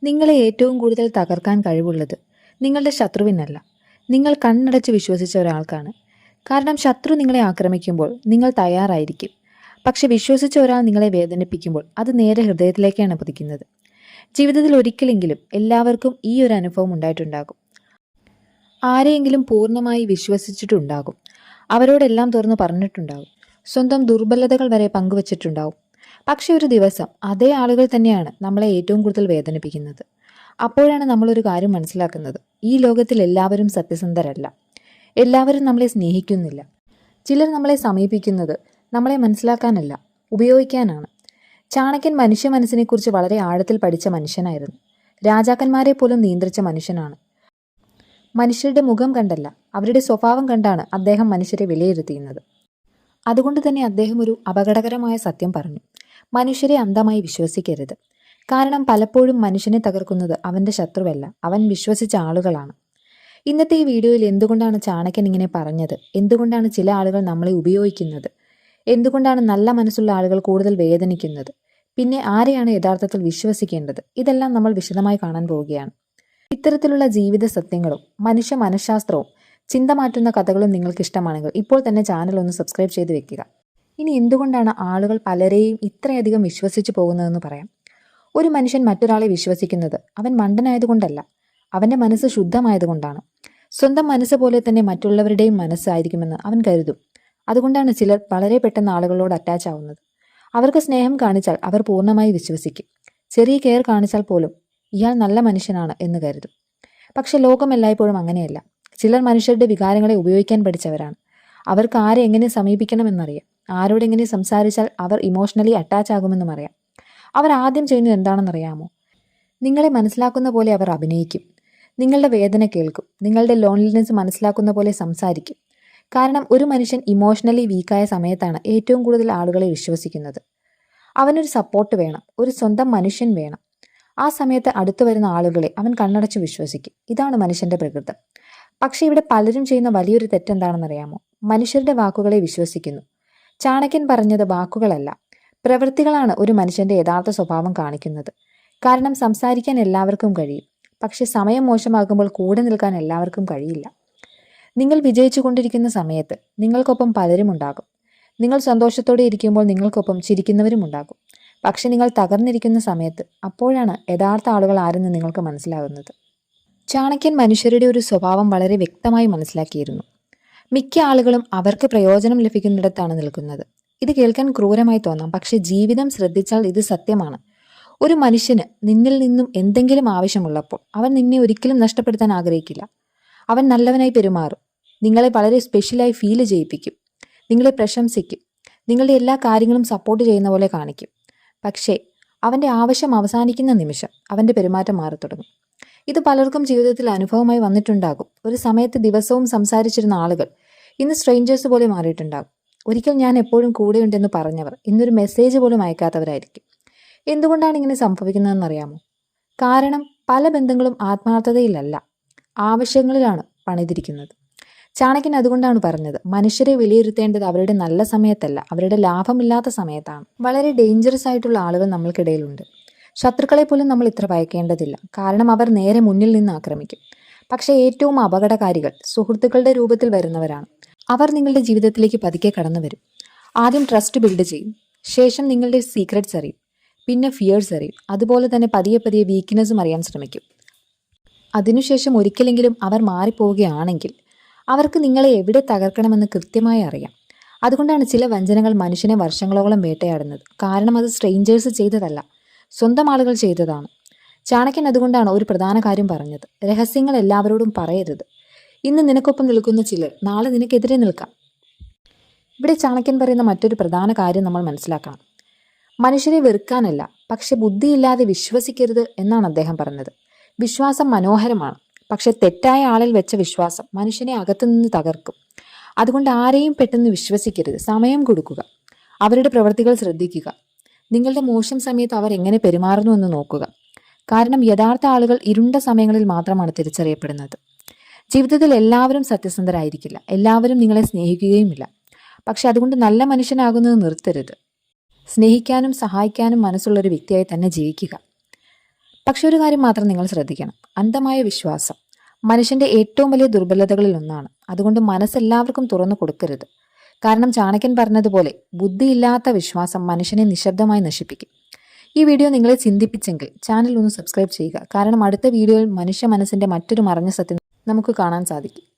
നിങ്ങളെ ഏറ്റവും കൂടുതൽ തകർക്കാൻ കഴിവുള്ളത് നിങ്ങളുടെ ശത്രുവിനല്ല, നിങ്ങൾ കണ്ണടച്ച് വിശ്വസിച്ച ഒരാൾക്കാണ്. കാരണം ശത്രു നിങ്ങളെ ആക്രമിക്കുമ്പോൾ നിങ്ങൾ തയ്യാറായിരിക്കും. പക്ഷെ വിശ്വസിച്ച ഒരാൾ നിങ്ങളെ വേദനിപ്പിക്കുമ്പോൾ അത് നേരെ ഹൃദയത്തിലേക്കാണ് പതിക്കുന്നത്. ജീവിതത്തിൽ ഒരിക്കലെങ്കിലും എല്ലാവർക്കും ഈ ഒരു അനുഭവം ഉണ്ടായിട്ടുണ്ടാകും. ആരെയെങ്കിലും പൂർണ്ണമായി വിശ്വസിച്ചിട്ടുണ്ടാകും. അവരോടെല്ലാം തുറന്നു പറഞ്ഞിട്ടുണ്ടാകും. സ്വന്തം ദുർബലതകൾ വരെ പങ്കുവച്ചിട്ടുണ്ടാവും. പക്ഷെ ഒരു ദിവസം അതേ ആളുകൾ തന്നെയാണ് നമ്മളെ ഏറ്റവും കൂടുതൽ വേദനിപ്പിക്കുന്നത്. അപ്പോഴാണ് നമ്മളൊരു കാര്യം മനസ്സിലാക്കുന്നത്: ഈ ലോകത്തിൽ എല്ലാവരും സത്യസന്ധരല്ല. എല്ലാവരും നമ്മളെ സ്നേഹിക്കുന്നില്ല. ചിലർ നമ്മളെ സമീപിക്കുന്നത് നമ്മളെ മനസ്സിലാക്കാനല്ല, ഉപയോഗിക്കാനാണ്. ചാണക്യൻ മനുഷ്യ മനസ്സിനെക്കുറിച്ച് വളരെ ആഴത്തിൽ പഠിച്ച മനുഷ്യനായിരുന്നു. രാജാക്കന്മാരെ പോലും നിയന്ത്രിച്ച മനുഷ്യനാണ്. മനുഷ്യരുടെ മുഖം കണ്ടല്ല, അവരുടെ സ്വഭാവം കണ്ടാണ് അദ്ദേഹം മനുഷ്യരെ വിലയിരുത്തിയിരുന്നത്. അതുകൊണ്ട് തന്നെ അദ്ദേഹം ഒരു അപകടകരമായ സത്യം പറഞ്ഞു: മനുഷ്യരെ അന്ധമായി വിശ്വസിക്കരുത്. കാരണം പലപ്പോഴും മനുഷ്യനെ തകർക്കുന്നത് അവൻ്റെ ശത്രുവല്ല, അവൻ വിശ്വസിച്ച ആളുകളാണ്. ഇന്നത്തെ ഈ വീഡിയോയിൽ എന്തുകൊണ്ടാണ് ചാണക്യൻ ഇങ്ങനെ പറഞ്ഞത്, എന്തുകൊണ്ടാണ് ചില ആളുകൾ നമ്മളെ ഉപയോഗിക്കുന്നത്, എന്തുകൊണ്ടാണ് നല്ല മനസ്സുള്ള ആളുകൾ കൂടുതൽ വേദനിക്കുന്നത്, പിന്നെ ആരെയാണ് യഥാർത്ഥത്തിൽ വിശ്വസിക്കേണ്ടത്, ഇതെല്ലാം നമ്മൾ വിശദമായി കാണാൻ പോവുകയാണ്. ഇത്തരത്തിലുള്ള ജീവിത സത്യങ്ങളും മനുഷ്യ മനഃശാസ്ത്രവും ചിന്ത മാറ്റുന്ന കഥകളും നിങ്ങൾക്ക് ഇഷ്ടമാണെങ്കിൽ ഇപ്പോൾ തന്നെ ചാനൽ ഒന്ന് സബ്സ്ക്രൈബ് ചെയ്ത് വെക്കുക. ഇനി എന്തുകൊണ്ടാണ് ആളുകൾ പലരെയും ഇത്രയധികം വിശ്വസിച്ചു പോകുന്നതെന്ന് പറയാം. ഒരു മനുഷ്യൻ മറ്റൊരാളെ വിശ്വസിക്കുന്നത് അവൻ മണ്ടനായതുകൊണ്ടല്ല, അവൻ്റെ മനസ്സ് ശുദ്ധമായതുകൊണ്ടാണ്. സ്വന്തം മനസ്സ് പോലെ തന്നെ മറ്റുള്ളവരുടെയും മനസ്സായിരിക്കുമെന്ന് അവൻ കരുതും. അതുകൊണ്ടാണ് ചിലർ വളരെ പെട്ടെന്ന് ആളുകളോട് അറ്റാച്ച് ആവുന്നത്. അവർക്ക് സ്നേഹം കാണിച്ചാൽ അവർ പൂർണ്ണമായി വിശ്വസിക്കും. ചെറിയ കെയർ കാണിച്ചാൽ പോലും ഇയാൾ നല്ല മനുഷ്യനാണ് എന്ന് കരുതും. പക്ഷെ ലോകം എല്ലായ്പ്പോഴും അങ്ങനെയല്ല. ചിലർ മനുഷ്യരുടെ വികാരങ്ങളെ ഉപയോഗിക്കാൻ പഠിച്ചവരാണ്. അവർക്ക് ആരെ എങ്ങനെ സമീപിക്കണമെന്നറിയാം. ആരോടെങ്ങനെ സംസാരിച്ചാൽ അവർ ഇമോഷണലി അറ്റാച്ച് ആകുമെന്നും അറിയാം. അവർ ആദ്യം ചെയ്യുന്നത് എന്താണെന്നറിയാമോ? നിങ്ങളെ മനസ്സിലാക്കുന്ന പോലെ അവർ അഭിനയിക്കും. നിങ്ങളുടെ വേദന കേൾക്കും. നിങ്ങളുടെ ലോൺലിനെസ് മനസ്സിലാക്കുന്ന പോലെ സംസാരിക്കും. കാരണം ഒരു മനുഷ്യൻ ഇമോഷണലി വീക്കായ സമയത്താണ് ഏറ്റവും കൂടുതൽ ആളുകളെ വിശ്വസിക്കുന്നത്. അവനൊരു സപ്പോർട്ട് വേണം, ഒരു സ്വന്തം മനുഷ്യൻ വേണം. ആ സമയത്ത് അടുത്തു വരുന്ന ആളുകളെ അവൻ കണ്ണടച്ച് വിശ്വസിക്കും. ഇതാണ് മനുഷ്യന്റെ പ്രകൃതം. പക്ഷെ ഇവിടെ പലരും ചെയ്യുന്ന വലിയൊരു തെറ്റെന്താണെന്നറിയാമോ? മനുഷ്യരുടെ വാക്കുകളെ വിശ്വസിക്കുന്നു. ചാണക്യൻ പറഞ്ഞത് വാക്കുകളല്ല, പ്രവൃത്തികളാണ് ഒരു മനുഷ്യന്റെ യഥാർത്ഥ സ്വഭാവം കാണിക്കുന്നത്. കാരണം സംസാരിക്കാൻ എല്ലാവർക്കും കഴിയും, പക്ഷെ സമയം മോശമാകുമ്പോൾ കൂടെ നിൽക്കാൻ എല്ലാവർക്കും കഴിയില്ല. നിങ്ങൾ വിജയിച്ചു കൊണ്ടിരിക്കുന്ന സമയത്ത് നിങ്ങൾക്കൊപ്പം പലരും ഉണ്ടാകും. നിങ്ങൾ സന്തോഷത്തോടെ ഇരിക്കുമ്പോൾ നിങ്ങൾക്കൊപ്പം ചിരിക്കുന്നവരും ഉണ്ടാകും. പക്ഷെ നിങ്ങൾ തകർന്നിരിക്കുന്ന സമയത്ത് അപ്പോഴാണ് യഥാർത്ഥ ആളുകൾ ആരെന്ന് നിങ്ങൾക്ക് മനസ്സിലാകുന്നത്. ചാണക്യൻ മനുഷ്യരുടെ ഒരു സ്വഭാവം വളരെ വ്യക്തമായി മനസ്സിലാക്കിയിരുന്നു. മിക്ക ആളുകളും അവർക്ക് പ്രയോജനം ലഭിക്കുന്നിടത്താണ് നിൽക്കുന്നത്. ഇത് കേൾക്കാൻ ക്രൂരമായി തോന്നാം, പക്ഷെ ജീവിതം ശ്രദ്ധിച്ചാൽ ഇത് സത്യമാണ്. ഒരു മനുഷ്യന് നിന്നിൽ നിന്നും എന്തെങ്കിലും ആവശ്യമുള്ളപ്പോൾ അവൻ നിന്നെ ഒരിക്കലും നഷ്ടപ്പെടുത്താൻ ആഗ്രഹിക്കില്ല. അവൻ നല്ലവനായി പെരുമാറും. നിങ്ങളെ വളരെ സ്പെഷ്യലായി ഫീൽ ചെയ്യിപ്പിക്കും. നിങ്ങളെ പ്രശംസിക്കും. നിങ്ങളുടെ എല്ലാ കാര്യങ്ങളും സപ്പോർട്ട് ചെയ്യുന്ന പോലെ കാണിക്കും. പക്ഷേ അവൻ്റെ ആവശ്യം അവസാനിക്കുന്ന നിമിഷം അവൻ്റെ പെരുമാറ്റം മാറി തുടങ്ങും. ഇത് പലർക്കും ജീവിതത്തിൽ അനുഭവമായി വന്നിട്ടുണ്ടാകും. ഒരു സമയത്ത് ദിവസവും സംസാരിച്ചിരുന്ന ആളുകൾ ഇന്ന് സ്ട്രേഞ്ചേഴ്സ് പോലെ മാറിയിട്ടുണ്ടാകും. ഒരിക്കൽ ഞാൻ എപ്പോഴും കൂടെയുണ്ടെന്ന് പറഞ്ഞവർ ഇന്നൊരു മെസ്സേജ് പോലും അയക്കാത്തവരായിരിക്കും. എന്തുകൊണ്ടാണ് ഇങ്ങനെ സംഭവിക്കുന്നതെന്നറിയാമോ? കാരണം പല ബന്ധങ്ങളും ആത്മാർത്ഥതയിലല്ല, ആവശ്യങ്ങളിലാണ് പണിതിരിക്കുന്നത്. ചാണക്യൻ അതുകൊണ്ടാണ് പറഞ്ഞത്, മനുഷ്യരെ വിലയിരുത്തേണ്ടത് അവരുടെ നല്ല സമയത്തല്ല, അവരുടെ ലാഭമില്ലാത്ത സമയത്താണ്. വളരെ ഡേഞ്ചറസ് ആയിട്ടുള്ള ആളുകൾ നമ്മൾക്കിടയിലുണ്ട്. ശത്രുക്കളെ പോലും നമ്മൾ ഇത്ര ഭയക്കേണ്ടതില്ല, കാരണം അവർ നേരെ മുന്നിൽ നിന്ന് ആക്രമിക്കും. പക്ഷേ ഏറ്റവും അപകടകാരികൾ സുഹൃത്തുക്കളുടെ രൂപത്തിൽ വരുന്നവരാണ്. അവർ നിങ്ങളുടെ ജീവിതത്തിലേക്ക് പതുക്കെ കടന്നു വരും. ആദ്യം ട്രസ്റ്റ് ബിൽഡ് ചെയ്യും, ശേഷം നിങ്ങളുടെ സീക്രറ്റ്സ് അറിയും, പിന്നെ ഫിയേഴ്സ് അറിയും, അതുപോലെ തന്നെ പതിയെ പതിയെ വീക്ക്നെസ്സും അറിയാൻ ശ്രമിക്കും. അതിനുശേഷം ഒരിക്കലെങ്കിലും അവർ മാറിപ്പോവുകയാണെങ്കിൽ അവർക്ക് നിങ്ങളെ എവിടെ തകർക്കണമെന്ന് കൃത്യമായി അറിയാം. അതുകൊണ്ടാണ് ചില വഞ്ചനകൾ മനുഷ്യനെ വർഷങ്ങളോളം വേട്ടയാടുന്നത്. കാരണം അത് സ്ട്രേഞ്ചേഴ്സ് ചെയ്തതല്ല, സ്വന്തം ആളുകൾ ചെയ്തതാണ്. ചാണക്യൻ അതുകൊണ്ടാണ് ഒരു പ്രധാന കാര്യം പറഞ്ഞത്: രഹസ്യങ്ങൾ എല്ലാവരോടും പറയരുത്. ഇന്ന് നിനക്കൊപ്പം നിൽക്കുന്ന ചിലർ നാളെ നിനക്കെതിരെ നിൽക്കാം. ഇവിടെ ചാണക്യൻ പറയുന്ന മറ്റൊരു പ്രധാന കാര്യം നമ്മൾ മനസ്സിലാക്കണം. മനുഷ്യരെ വെറുക്കാനല്ല, പക്ഷെ ബുദ്ധിയില്ലാതെ വിശ്വസിക്കരുത് എന്നാണ് അദ്ദേഹം പറഞ്ഞത്. വിശ്വാസം മനോഹരമാണ്, പക്ഷെ തെറ്റായ ആളിൽ വെച്ച വിശ്വാസം മനുഷ്യനെ അകത്തുനിന്ന് തകർക്കും. അതുകൊണ്ട് ആരെയും പെട്ടെന്ന് വിശ്വസിക്കരുത്. സമയം കൊടുക്കുക, അവരുടെ പ്രവൃത്തികൾ ശ്രദ്ധിക്കുക, നിങ്ങളുടെ മോശം സമയത്ത് അവർ എങ്ങനെ പെരുമാറുന്നു എന്ന് നോക്കുക. കാരണം യഥാർത്ഥ ആളുകൾ ഇരുണ്ട സമയങ്ങളിൽ മാത്രമാണ് തിരിച്ചറിയപ്പെടുന്നത്. ജീവിതത്തിൽ എല്ലാവരും സത്യസന്ധരായിരിക്കില്ല, എല്ലാവരും നിങ്ങളെ സ്നേഹിക്കുകയുമില്ല. പക്ഷെ അതുകൊണ്ട് നല്ല മനുഷ്യനാകുന്നത് നിർത്തരുത്. സ്നേഹിക്കാനും സഹായിക്കാനും മനസ്സുള്ളൊരു വ്യക്തിയായി തന്നെ ജീവിക്കുക. പക്ഷെ ഒരു കാര്യം മാത്രം നിങ്ങൾ ശ്രദ്ധിക്കണം. അന്ധമായ വിശ്വാസം മനുഷ്യന്റെ ഏറ്റവും വലിയ ദുർബലതകളിൽ ഒന്നാണ്. അതുകൊണ്ട് മനസ്സെല്ലാവർക്കും തുറന്നു കൊടുക്കരുത്. കാരണം ചാണക്യൻ പറഞ്ഞതുപോലെ ബുദ്ധിയില്ലാത്ത വിശ്വാസം മനുഷ്യനെ നിശബ്ദമായി നശിപ്പിക്കും. ഈ വീഡിയോ നിങ്ങളെ ചിന്തിപ്പിച്ചെങ്കിൽ ചാനൽ ഒന്ന് സബ്സ്ക്രൈബ് ചെയ്യുക. കാരണം അടുത്ത വീഡിയോയിൽ മനുഷ്യ മനസ്സിന്റെ മറ്റൊരു മറഞ്ഞ സത്യം നമുക്ക് കാണാൻ സാധിക്കും.